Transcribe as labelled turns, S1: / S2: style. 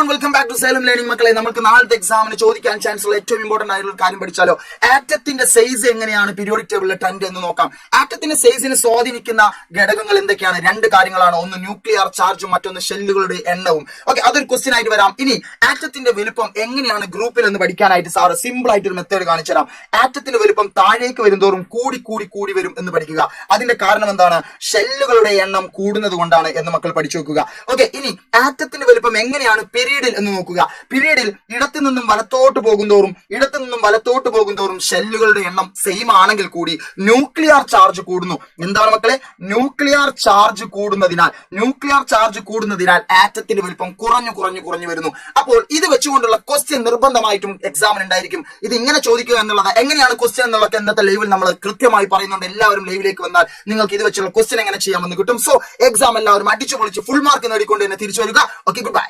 S1: everyone, welcome back to Salem Learning. മക്കളെ, നമുക്ക് നാളത്തെ എക്സാമിന് ചോദിക്കാൻ ചാൻസ് ഉള്ള ഏറ്റവും ഇമ്പോർട്ടന്റ് ആയിട്ടുള്ള കാര്യം പഠിച്ചാലോ. ആറ്റത്തിന്റെ സൈസ് എങ്ങനെയാണ് പീരിയോഡിക് ടേബിളിലെ ട്രെൻഡ് എന്ന് നോക്കാം. ആറ്റത്തിന്റെ സൈസിനെ സ്വാധീനിക്കുന്ന ഘടകങ്ങൾ എന്തൊക്കെയാണ്? രണ്ട് കാര്യങ്ങളാണ്, ഒന്ന് ന്യൂക്ലിയർ ചാർജും മറ്റൊന്ന് ഷെല്ലുകളുടെ എണ്ണവും. ഓക്കെ, അതൊരു ക്വസ്റ്റ്യൻ ആയിട്ട് വരാം. ഇനി ആറ്റത്തിന്റെ വലുപ്പം എങ്ങനെയാണ് ഗ്രൂപ്പിൽ എന്ന് പഠിക്കാനായിട്ട് സാറ് സിമ്പിൾ ആയിട്ട് ഒരു മെത്തേഡ് കാണിച്ചു തരാം. ആറ്റത്തിന്റെ വലുപ്പം താഴേക്ക് വരുന്തോറും കൂടി വരും എന്ന് പഠിക്കുക. അതിന്റെ കാരണം എന്താണ്? ഷെല്ലുകളുടെ എണ്ണം കൂടുന്നത് കൊണ്ടാണ് എന്ന് മക്കൾ പഠിച്ചു വെക്കുക. ഓക്കെ, ഇനി ആറ്റത്തിന്റെ വലുപ്പം എങ്ങനെയാണ് പീരീഡിൽ എന്ന് നോക്കുക. പീരീഡിൽ ഇടത്തു നിന്നും വലത്തോട്ട് പോകുന്തോറും ഷെല്ലുകളുടെ എണ്ണം സെയിം ആണെങ്കിൽ കൂടി ന്യൂക്ലിയർ ചാർജ് കൂടുന്നു. എന്താണ് മക്കളെ? ന്യൂക്ലിയർ ചാർജ് കൂടുന്നതിനാൽ ആറ്റത്തിന്റെ വലുപ്പം കുറഞ്ഞു വരുന്നു. അപ്പോൾ ഇത് വെച്ചുകൊണ്ടുള്ള ക്വസ്റ്റ്യൻ നിർബന്ധമായിട്ടും എക്സാമിന് ഉണ്ടായിരിക്കും. ഇത് ഇങ്ങനെ ചോദിക്കുക എന്നുള്ളത് എങ്ങനെയാണ് ക്വസ്റ്റ്യൻ എന്നുള്ളത് ഇന്നത്തെ ലൈവിൽ നമ്മൾ കൃത്യമായി പറയുന്നുണ്ട്. എല്ലാവരും ലൈവിലേക്ക് വന്നാൽ നിങ്ങൾക്ക് ഇത് വെച്ചുള്ള ക്വസ്റ്റ്യൻ എങ്ങനെ ചെയ്യാമെന്ന് കിട്ടും. സോ എക്സാം എല്ലാവരും അടിച്ചു പൊളിച്ച് ഫുൾ മാർക്ക് നേടിക്കൊണ്ട് തന്നെ തിരിച്ചു വരിക. Okay, good bye.